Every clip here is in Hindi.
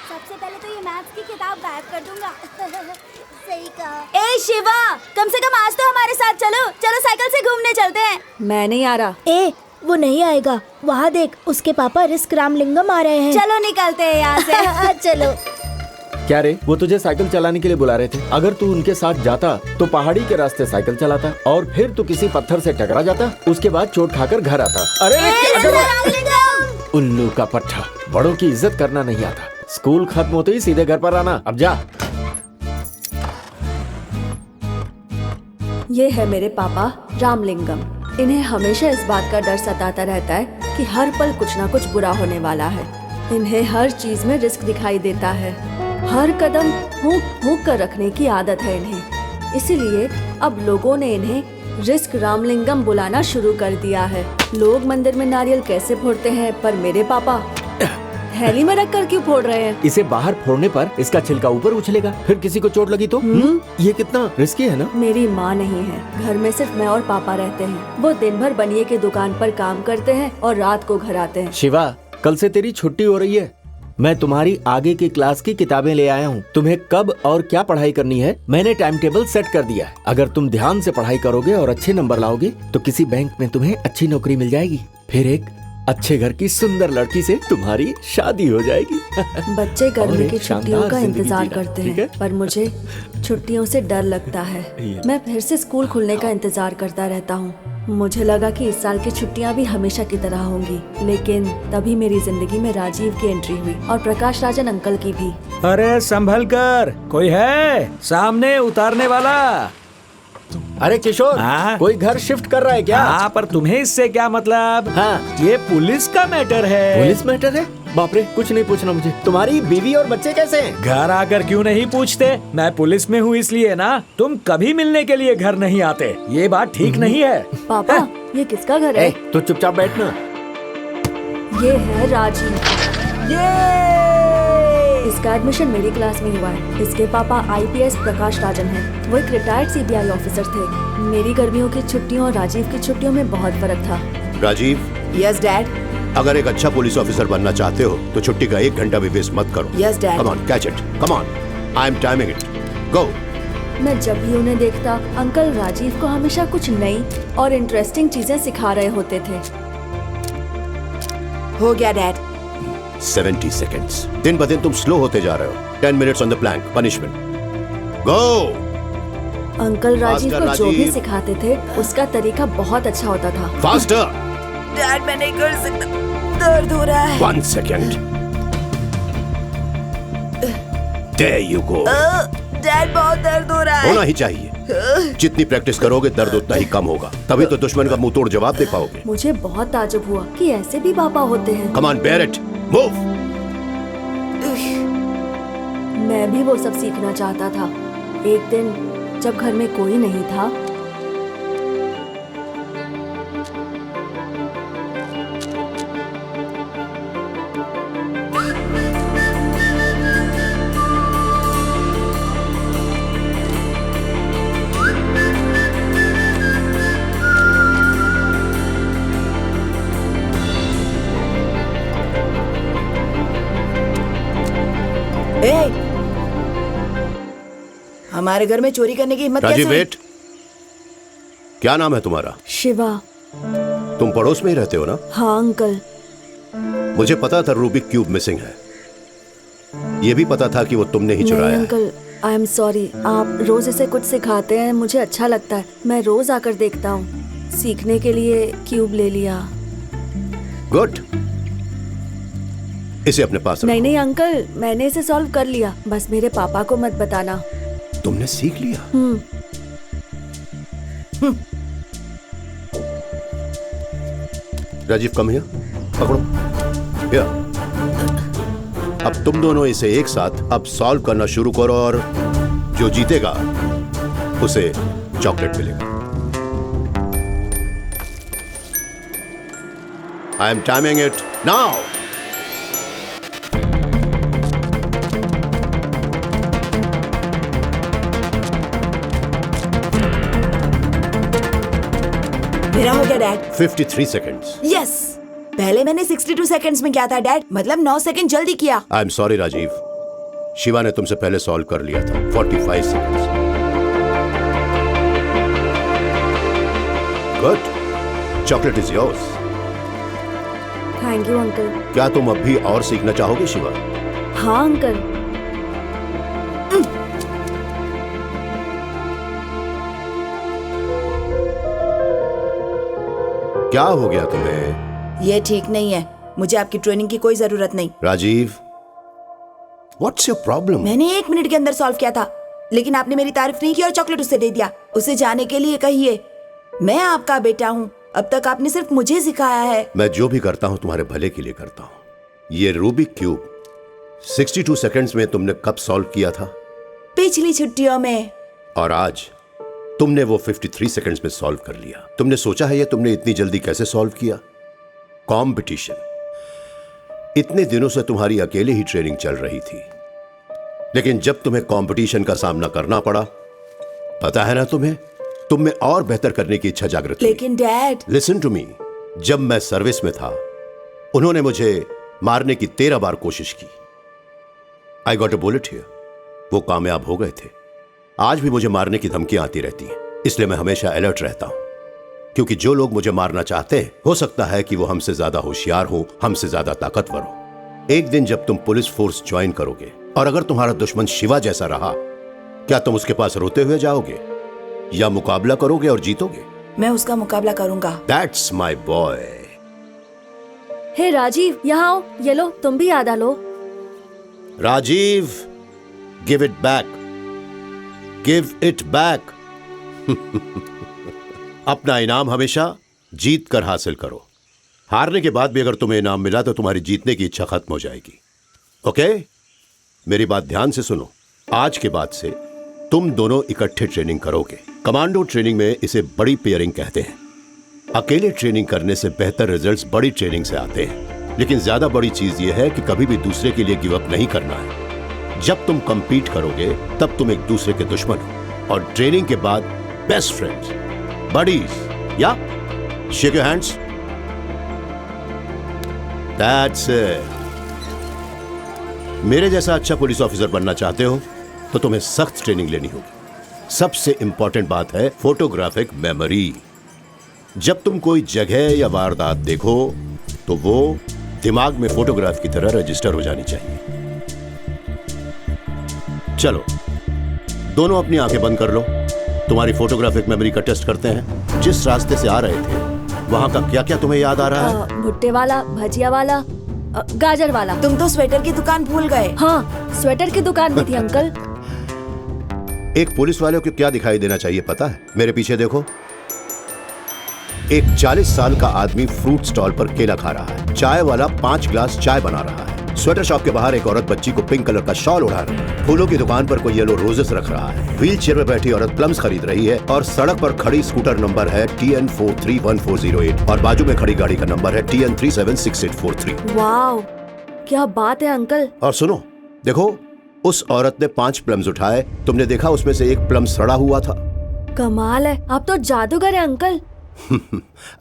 सबसे पहले तो ये मैथ्स की किताब गायब कर दूंगा। सही कहा। ए शिवा, कम से कम आज तो हमारे साथ चलो। चलो साइकिल से घूमने चलते हैं। मैं नहीं आ रहा। ए, वो नहीं आएगा। वहाँ देख, उसके पापा रिस्क रामलिंगम आ रहे हैं। चलो निकलते हैं यहाँ से। चलो। क्या रे, वो तुझे साइकिल चलाने के लिए बुला रहे थे। अगर तू उनके साथ जाता तो पहाड़ी के रास्ते साइकिल चलाता और फिर तू किसी पत्थर से टकरा जाता, उसके बाद चोट खाकर घर आता। अरे उल्लू का पट्टा, बड़ों की इज्जत करना नहीं आता। स्कूल खत्म होते ही सीधे घर पर आना। अब जा। ये है मेरे पापा रामलिंगम। इन्हें हमेशा इस बात का डर सताता रहता है कि हर पल कुछ न कुछ बुरा होने वाला है। इन्हें हर चीज में रिस्क दिखाई देता है। हर कदम हुक कर रखने की आदत है इन्हें। इसीलिए अब लोगों ने इन्हें रिस्क रामलिंगम बुलाना शुरू कर दिया है। लोग मंदिर में नारियल कैसे फोड़ते हैं, पर मेरे पापा थैली में रख कर क्यों फोड़ रहे हैं? इसे बाहर फोड़ने पर इसका छिलका ऊपर उछलेगा, फिर किसी को चोट लगी तो ये कितना रिस्की है ना। मेरी माँ नहीं है, घर में सिर्फ मैं और पापा रहते हैं। वो दिन भर बनिए की दुकान पर काम करते हैं और रात को घर आते हैं। शिवा, कल से तेरी छुट्टी हो रही है। मैं तुम्हारी आगे की क्लास की किताबें ले आया हूँ। तुम्हें कब और क्या पढ़ाई करनी है मैंने टाइम टेबल सेट कर दिया है। अगर तुम ध्यान से पढ़ाई करोगे और अच्छे नंबर लाओगे तो किसी बैंक में तुम्हें अच्छी नौकरी मिल जाएगी। फिर एक अच्छे घर की सुंदर लड़की से तुम्हारी शादी हो जाएगी। बच्चे गर्मी की छुट्टियों का इंतजार करते ठीक हैं, है? पर मुझे छुट्टियों से डर लगता है। मैं फिर से स्कूल खुलने का इंतजार करता रहता हूँ। मुझे लगा कि इस साल की छुट्टियां भी हमेशा की तरह होंगी, लेकिन तभी मेरी जिंदगी में राजीव की एंट्री हुई और प्रकाश राजन अंकल की भी। अरे संभल कर, कोई है सामने उतारने वाला? अरे किशोर, हाँ? कोई घर शिफ्ट कर रहा है क्या? हाँ, पर तुम्हें इससे क्या मतलब? हाँ। ये पुलिस का मैटर है। पुलिस मैटर है? बाप रे, कुछ नहीं पूछना मुझे। तुम्हारी बीवी और बच्चे कैसे हैं? घर आकर क्यों नहीं पूछते? मैं पुलिस में हूँ इसलिए ना। तुम कभी मिलने के लिए घर नहीं आते, ये बात ठीक नहीं है। पापा, ये किसका घर है? तो चुपचाप बैठना। ये है राजीव। इसका एडमिशन मेरी क्लास में हुआ है। इसके पापा IPS प्रकाश राजन हैं। वो एक रिटायर्ड CBI ऑफिसर थे। मेरी गर्मियों की छुट्टियों और राजीव की छुट्टियों में बहुत फर्क था। Rajiv, yes dad. अगर एक अच्छा पुलिस ऑफिसर बनना चाहते हो तो छुट्टी का 1 घंटा भी वेस्ट मत करो। Yes dad. Come on, catch it. Come on, I am timing it. Go. मैं जब भी उन्हें देखता, अंकल राजीव को हमेशा कुछ नई और इंटरेस्टिंग चीजें सिखा रहे होते थे। हो गया डैड। 70 सेकेंड्स। दिन ब दिन तुम स्लो होते जा रहे हो। 10 minutes on the plank. Punishment. Go. Uncle Rajiv faster, को जो भी राजीव। सिखाते थे उसका तरीका बहुत अच्छा होता था। फास्टर। डैड मैं नहीं कर सकता, दर्द हो रहा है। 1 second. There you go. Dad बहुत दर्द हो रहा है। होना ही चाहिए। जितनी प्रैक्टिस करोगे दर्द उतना ही कम होगा, तभी तो दुश्मन का मुंह तोड़ जवाब दे पाओगे। मुझे बहुत ताज्जुब हुआ कि ऐसे भी पापा होते हैं। Come on, bear it. Move. मैं भी वो सब सीखना चाहता था। एक दिन जब घर में कोई नहीं था, हमारे घर में चोरी करने की हिम्मत कैसे राजीव हुई? वेट। क्या नाम है तुम्हारा? शिवा। तुम पड़ोस में ही रहते हो ना? हाँ अंकल। मुझे पता था रूबिक क्यूब मिसिंग है। ये भी पता था कि वो तुमने ही नहीं चुराया है। Uncle, I am sorry. आप रोज इसे कुछ सिखाते हैं, मुझे अच्छा लगता है। मैं रोज आकर देखता हूँ। सीखने के लिए क्यूब ले लिया। गुड। इसे अपने पास रखो। नहीं नहीं अंकल, मैंने इसे सॉल्व कर लिया। बस मेरे पापा को मत बताना। तुमने सीख लिया? राजीव कम हियर, पकड़ो। हियर। अब तुम दोनों इसे एक साथ अब सॉल्व करना शुरू करो और जो जीतेगा उसे चॉकलेट मिलेगा। आई एम टाइमिंग इट नाउ। मेरा हो गया डैड। 53 सेकेंड्स। यस। पहले मैंने 62 सेकंड्स में किया था डैड, मतलब 9 सेकंड जल्दी किया। I am sorry Rajiv, Shiva ने तुमसे पहले सॉल्व कर लिया था 45 seconds. Good, chocolate is yours. Thank you uncle. क्या तुम अब भी और सीखना चाहोगे शिवा? हाँ अंकल। क्या हो गया तुम्हें? ये ठीक नहीं है, मुझे आपकी ट्रेनिंग की कोई जरूरत नहीं। Rajiv, what's your problem? मैंने 1 मिनट के अंदर सॉल्व किया था, लेकिन आपने मेरी तारीफ नहीं की और चॉकलेट उसे दे दिया। उसे जाने के लिए कहिए, मैं आपका बेटा हूँ। अब तक आपने सिर्फ मुझे सिखाया है। मैं जो भी करता हूँ तुम्हारे भले के लिए करता हूँ। ये रूबिक क्यूब 62 सेकंड्स में तुमने कब सॉल्व किया था? पिछली छुट्टियों में। और आज तुमने वो 53 सेकंड्स में सॉल्व कर लिया। तुमने सोचा है ये तुमने इतनी जल्दी कैसे सॉल्व किया? कंपटीशन। इतने दिनों से तुम्हारी अकेले ही ट्रेनिंग चल रही थी, लेकिन जब तुम्हें कंपटीशन का सामना करना पड़ा, पता है ना तुम्हें, तुम में और बेहतर करने की इच्छा जागृत हुई। लेकिन डैड, लिसन टू मी, जब मैं सर्विस में था उन्होंने मुझे मारने की 13 बार कोशिश की। I got a bullet here. वो कामयाब हो गए थे। आज भी मुझे मारने की धमकियां आती रहती हैं, इसलिए मैं हमेशा अलर्ट रहता हूं, क्योंकि जो लोग मुझे मारना चाहते हैं हो सकता है कि वो हमसे ज्यादा होशियार हो, हमसे ज्यादा ताकतवर हो। एक दिन जब तुम पुलिस फोर्स ज्वाइन करोगे और अगर तुम्हारा दुश्मन शिवा जैसा रहा, क्या तुम उसके पास रोते हुए जाओगे या मुकाबला करोगे और जीतोगे? मैं उसका मुकाबला करूंगा। That's my boy. Hey Rajiv, यहाँ आओ, ये लो, तुम भी याद आ लो। Rajiv, give it back, give it back. अपना इनाम हमेशा जीत कर हासिल करो। हारने के बाद भी अगर तुम्हें इनाम मिला तो तुम्हारी जीतने की इच्छा खत्म हो जाएगी। ओके? मेरी बात ध्यान से सुनो। आज के बाद से तुम दोनों इकट्ठे ट्रेनिंग करोगे। कमांडो ट्रेनिंग में इसे बड़ी पेयरिंग कहते हैं। अकेले ट्रेनिंग करने से बेहतर रिजल्ट्स बड़ी ट्रेनिंग से आते हैं, लेकिन ज्यादा बड़ी चीज यह है कि कभी भी दूसरे के लिए गिव अप नहीं करना है। जब तुम कंपीट करोगे तब तुम एक दूसरे के दुश्मन हो, और ट्रेनिंग के बाद बेस्ट फ्रेंड्स, बडीज। या shake your hands. That's it. मेरे जैसा अच्छा पुलिस ऑफिसर बनना चाहते हो तो तुम्हें सख्त ट्रेनिंग लेनी होगी। सबसे इंपॉर्टेंट बात है फोटोग्राफिक मेमोरी। जब तुम कोई जगह या वारदात देखो तो वो दिमाग में फोटोग्राफ की तरह रजिस्टर हो जानी चाहिए। चलो, दोनों अपनी आंखें बंद कर लो। तुम्हारी फोटोग्राफिक मेमोरी का टेस्ट करते हैं। जिस रास्ते से आ रहे थे वहां का क्या क्या तुम्हें याद आ रहा है? भुट्टे वाला, भजिया वाला, गाजर वाला। तुम तो स्वेटर की दुकान भूल गए। हाँ, स्वेटर की दुकान भी थी अंकल। एक पुलिस वाले को क्या दिखाई देना चाहिए पता है? मेरे पीछे देखो। एक 40 साल का आदमी फ्रूट स्टॉल पर केला खा रहा है। चाय वाला 5 ग्लास चाय बना रहा है। स्वेटर शॉप के बाहर एक औरत बच्ची को पिंक कलर का शॉल उड़ा रही है। फूलों की दुकान पर कोई येलो रोजेस रख रहा है। व्हील चेयर में बैठी औरत प्लम्स खरीद रही है, और सड़क पर खड़ी स्कूटर नंबर है TN431408 और बाजू में खड़ी गाड़ी का नंबर है TN376843। वाओ, क्या बात है अंकल। और सुनो, देखो, उस औरत ने 5 प्लम्स उठाए। तुमने देखा उसमें से एक प्लम सड़ा हुआ था। कमाल है, आप तो जादूगर हैं अंकल।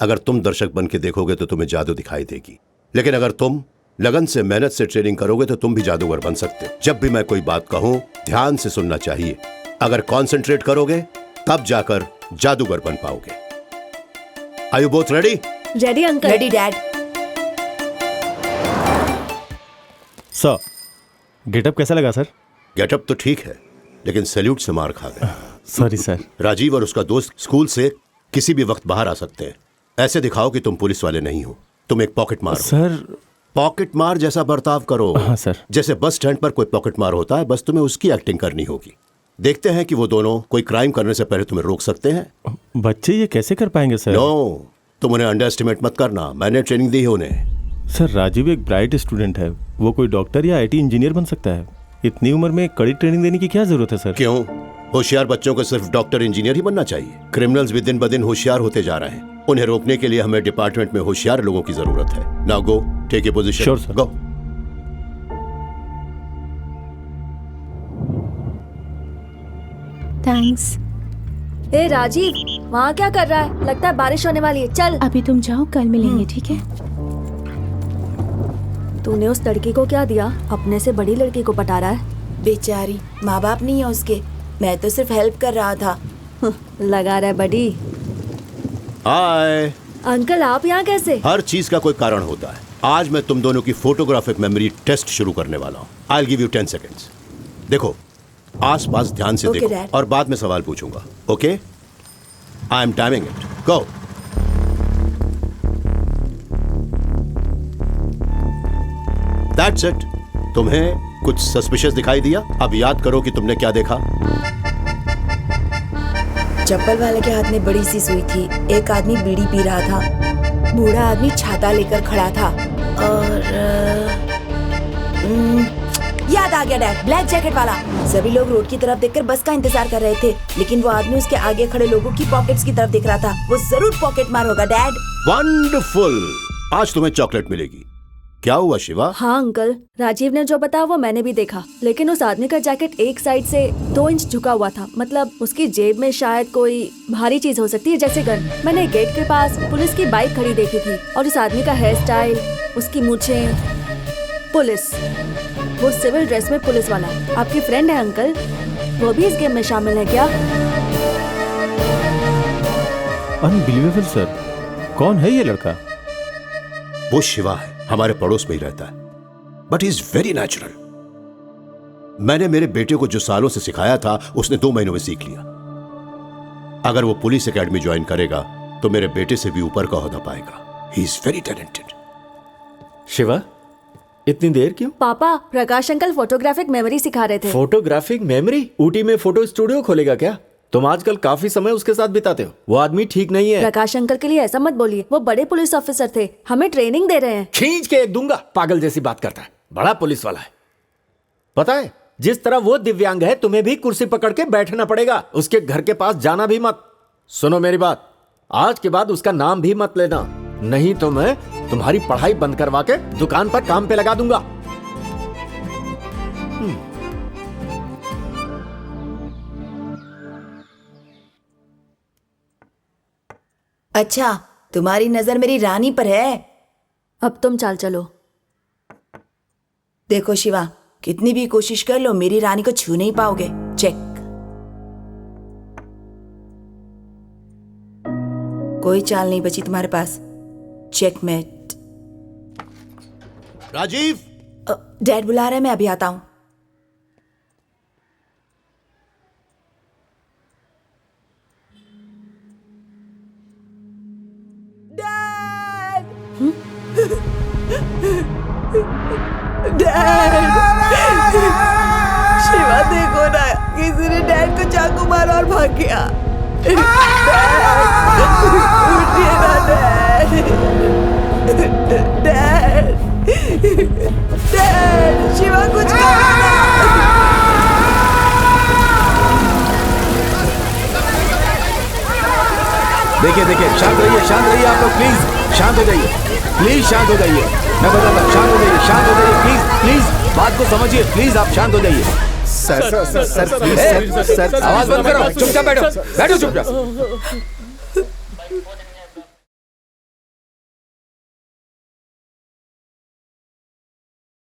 अगर तुम दर्शक बन के देखोगे तो तुम्हें जादू दिखाई देगी, लेकिन अगर तुम लगन से मेहनत से ट्रेनिंग करोगे तो तुम भी जादूगर बन सकते हो। जब भी मैं कोई बात कहूं ध्यान से सुनना चाहिए। अगर कंसंट्रेट करोगे तब जाकर जादूगर बन पाओगे। Are you both ready? Ready uncle. Ready dad. Sir, getup कैसा लगा सर? गेटअप तो ठीक है, लेकिन सैल्यूट से मार खा गए। Sorry sir. राजीव और उसका दोस्त स्कूल से किसी भी वक्त बाहर आ सकते हैं। ऐसे दिखाओ कि तुम पुलिस वाले नहीं हो, तुम एक पॉकेट मार हो। सर, पॉकेट मार जैसा बर्ताव करो। हाँ सर। जैसे बस स्टैंड पर कोई पॉकेट मार होता है, बस तुम्हें उसकी एक्टिंग करनी होगी। देखते हैं कि वो दोनों कोई क्राइम करने से पहले तुम्हें रोक सकते हैं। बच्चे ये कैसे कर पाएंगे सर? नो, तुम उन्हें अंडर एस्टिमेट मत करना। मैंने ट्रेनिंग दी है उन्हें। सर, राजीव एक ब्राइट स्टूडेंट है। वो कोई डॉक्टर या IT इंजीनियर बन सकता है। इतनी उम्र में कड़ी ट्रेनिंग देने की क्या जरूरत है सर? क्यों? होशियार बच्चों को सिर्फ डॉक्टर इंजीनियर ही बनना चाहिए। क्रिमिनल्स भी दिन ब दिन होशियार होते जा रहे हैं। उन्हें रोकने के लिए हमें डिपार्टमेंट में होशियार लोगों की जरूरत है। Now go, take a position. Sure, sir. Go. Thanks. ए राजीव, वहाँ क्या कर रहा है? लगता है बारिश होने वाली है। चल। अभी तुम जाओ, कल मिलेंगे, ठीक है? तूने उस लड़की को क्या दिया? अपने से बड़ी लड़की को पटा रहा है। बेचारी, माँ बाप नहीं है उसके। मैं तो सिर्फ हेल्प कर रहा था। लगा रहा है बडी। हाय। अंकल आप यहाँ कैसे? हर चीज का कोई कारण होता है। आज मैं तुम दोनों की फोटोग्राफिक मेमोरी टेस्ट शुरू करने वाला हूँ। I will give you 10 seconds. देखो, आसपास ध्यान से Okay, देखो Dad. और बाद में सवाल पूछूंगा। Okay? I am timing it. Go. That's it. तुम्हें कुछ सस्पिशियस दिखाई दिया? अब याद करो कि तुमने क्या देखा। चप्पल वाले के हाथ में बड़ी सी सुई थी। एक आदमी बीड़ी पी रहा था। बूढ़ा आदमी छाता लेकर खड़ा था। और याद आ गया डैड, ब्लैक जैकेट वाला। सभी लोग रोड की तरफ देखकर बस का इंतजार कर रहे थे, लेकिन वो आदमी उसके आगे खड़े लोगों की पॉकेट्स की तरफ देख रहा था। वो जरूर पॉकेट मार होगा डैड। वंडरफुल। आज तुम्हें चॉकलेट मिलेगी। क्या हुआ शिवा? हाँ अंकल, राजीव ने जो बताया वो मैंने भी देखा, लेकिन उस आदमी का जैकेट एक साइड से 2 इंच झुका हुआ था। मतलब उसकी जेब में शायद कोई भारी चीज हो सकती है, जैसे गन। मैंने गेट के पास पुलिस की बाइक खड़ी देखी थी, और उस आदमी का हेयर स्टाइल, उसकी मूछें, पुलिस, वो सिविल ड्रेस में पुलिस वाला। आपकी फ्रेंड है अंकल, वो भी इस गेम में शामिल है क्या? अनबिलीवेबल सर, कौन है ये लड़का? वो शिवा है, हमारे पड़ोस में ही रहता है। But he is very natural. मैंने मेरे बेटे को जो सालों से सिखाया था, उसने 2 महीनों में सीख लिया। अगर वो पुलिस एकेडमी ज्वाइन करेगा तो मेरे बेटे से भी ऊपर का ओहदा पाएगा। He is very talented. Shiva, इतनी देर क्यों? पापा, प्रकाश अंकल फोटोग्राफिक मेमोरी सिखा रहे थे। Photographic memory? ऊटी में फोटो स्टूडियो खोलेगा क्या? तुम आजकल काफी समय उसके साथ बिताते हो। वो आदमी ठीक नहीं है। प्रकाश अंकल के लिए ऐसा मत बोलिए, वो बड़े पुलिस ऑफिसर थे, हमें ट्रेनिंग दे रहे हैं। खींच के एक दूंगा। पागल जैसी बात करता है। बड़ा पुलिस वाला है। पता है, जिस तरह वो दिव्यांग है, तुम्हें भी कुर्सी पकड़ के बैठना पड़ेगा। उसके घर के पास जाना भी मत। सुनो मेरी बात, आज के बाद उसका नाम भी मत लेना, नहीं तो मैं तुम्हारी पढ़ाई बंद करवा के दुकान पर काम पे लगा दूंगा। अच्छा, तुम्हारी नजर मेरी रानी पर है। अब तुम चाल चलो। देखो शिवा, कितनी भी कोशिश कर लो, मेरी रानी को छू नहीं पाओगे। चेक। कोई चाल नहीं बची तुम्हारे पास। चेकमेट। राजीव, डैड बुला रहे हैं, मैं अभी आता हूं। डैड, शिवा देखो ना, किसी ने डैड को चाकू मारा और भाग गया। उठिए ना डैड। डैड, डैड, शिवा कुछ करो ना। देखिए देखिए, शांत रहिए आप लोग, प्लीज शांत हो जाइए, प्लीज शांत हो जाइए। मैं बताता हूँ, शांत हो जाइए, प्लीज प्लीज बात को समझिए, प्लीज आप शांत हो जाइए। सर, आवाज बंद करो, चुपचाप बैठो, बैठो चुपचाप।